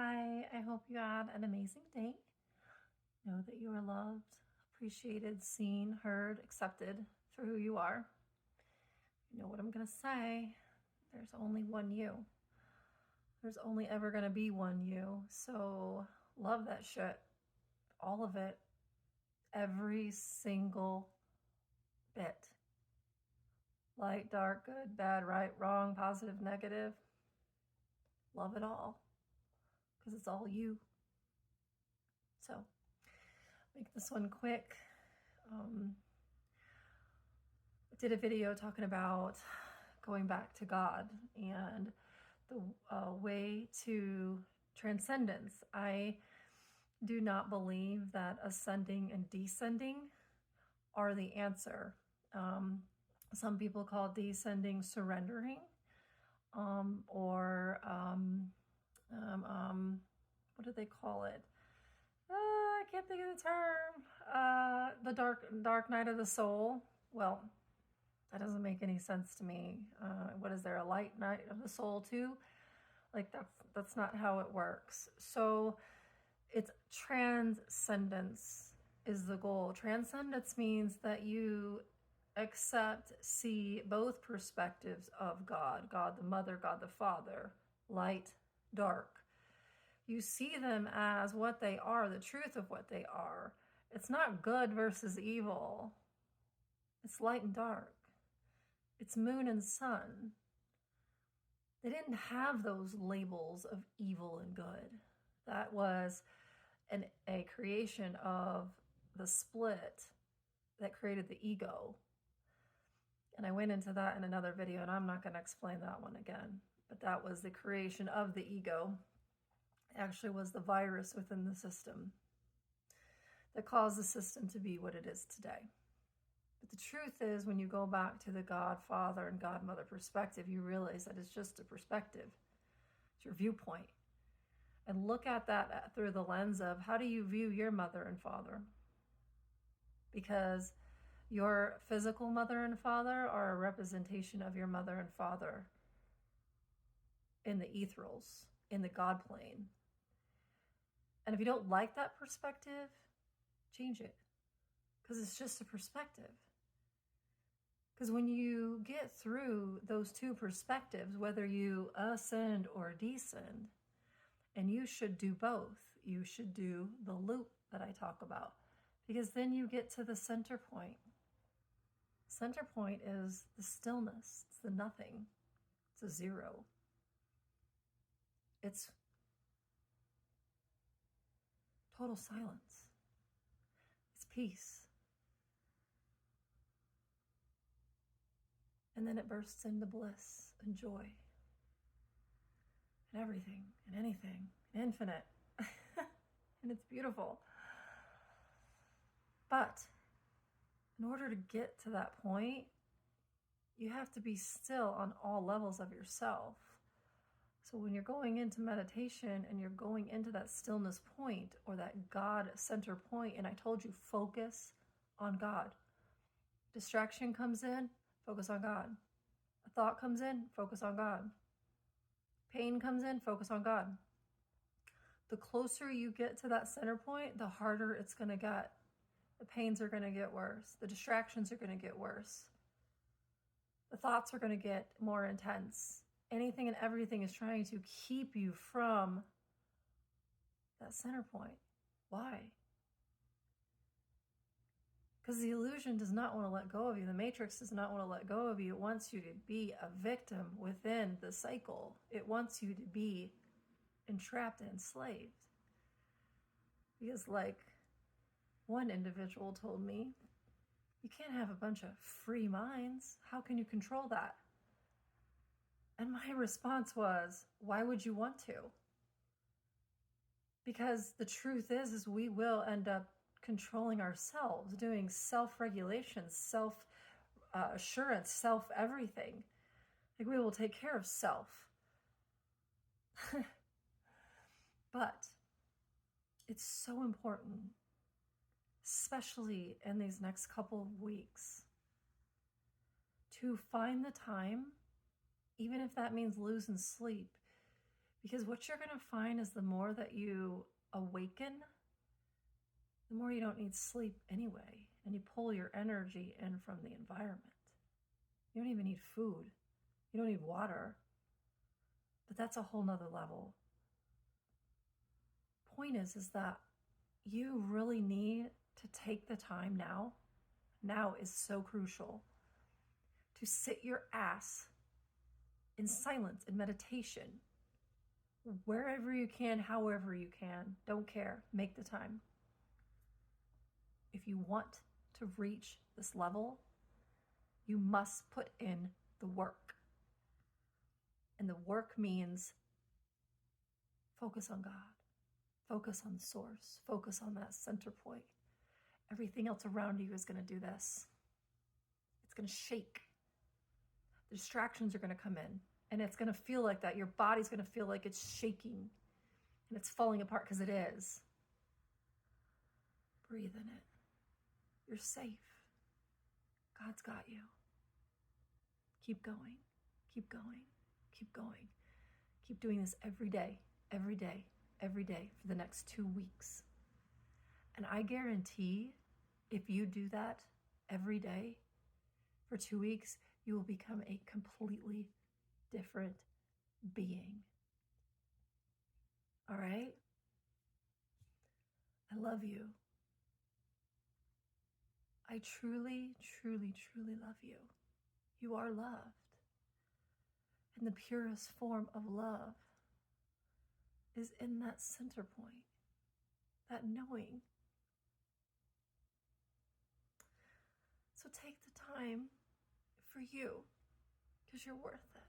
Hi, I hope you had an amazing day. Know that you are loved, appreciated, seen, heard, accepted for who you are. You know what I'm going to say? There's only one you. There's only ever going to be one you. So love that shit. All of it. Every single bit. Light, dark, good, bad, right, wrong, positive, negative. Love it all. Because it's all you. So make this one quick. Did a video talking about going back to God and the way to transcendence. I do not believe that ascending and descending are the answer. Some people call descending surrendering, or what do they call it? I can't think of the term. The dark night of the soul. Well, that doesn't make any sense to me. What is there, a light night of the soul too? Like that's not how it works. So it's transcendence is the goal. Transcendence means that you accept, see both perspectives of God. God the Mother, God the Father, light, dark. You see them as what they are, the truth of what they are. It's not good versus evil. It's light and dark. It's moon and sun. They didn't have those labels of evil and good. That was a creation of the split that created the ego. And I went into that in another video, and I'm not going to explain that one again. But that was the creation of the ego. It actually was the virus within the system that caused the system to be what it is today. But the truth is, when you go back to the God Father and God Mother perspective, you realize that it's just a perspective. It's your viewpoint. And look at that through the lens of how do you view your mother and father? Because your physical mother and father are a representation of your mother and father in the ethereals, in the God plane. And if you don't like that perspective, change it. Because it's just a perspective. Because when you get through those two perspectives, whether you ascend or descend, and you should do both, you should do the loop that I talk about, because then you get to the center point. Center point is the stillness, it's the nothing, it's a zero. It's total silence. It's peace. And then it bursts into bliss and joy and everything and anything and infinite. And it's beautiful. But in order to get to that point, you have to be still on all levels of yourself. So when you're going into meditation and you're going into that stillness point or that God center point, and I told you, focus on God. Distraction comes in, focus on God. A thought comes in, focus on God. Pain comes in, focus on God. The closer you get to that center point, the harder it's going to get. The pains are going to get worse. The distractions are going to get worse. The thoughts are going to get more intense. Anything and everything is trying to keep you from that center point. Why? Because the illusion does not want to let go of you. The matrix does not want to let go of you. It wants you to be a victim within the cycle. It wants you to be entrapped and enslaved. Because like one individual told me, you can't have a bunch of free minds. How can you control that? And my response was, why would you want to? Because the truth is we will end up controlling ourselves, doing self-regulation, self-assurance, self-everything. Like we will take care of self. But it's so important, especially in these next couple of weeks, to find the time, even if that means losing sleep, Because what you're going to find is the more that you awaken, the more you don't need sleep anyway. And you pull your energy in from the environment. You don't even need food. You don't need water. But that's a whole nother level. Point is that you really need to take the time now. Now is so crucial to sit your ass in silence, in meditation, wherever you can, however you can. Don't care. Make the time. If you want to reach this level, you must put in the work. And the work means focus on God, focus on the source, focus on that center point. Everything else around you is going to do this. It's going to shake. The distractions are going to come in, and it's going to feel like that. Your body's going to feel like it's shaking and it's falling apart, because it is. Breathe in it. You're safe. God's got you. Keep going. Keep going. Keep going. Keep doing this every day, every day, every day for the next 2 weeks. And I guarantee if you do that every day for 2 weeks, you will become a completely different being. All right? I love you. I truly, truly, truly love you. You are loved. And the purest form of love is in that center point, that knowing. So take the time for you, because you're worth it.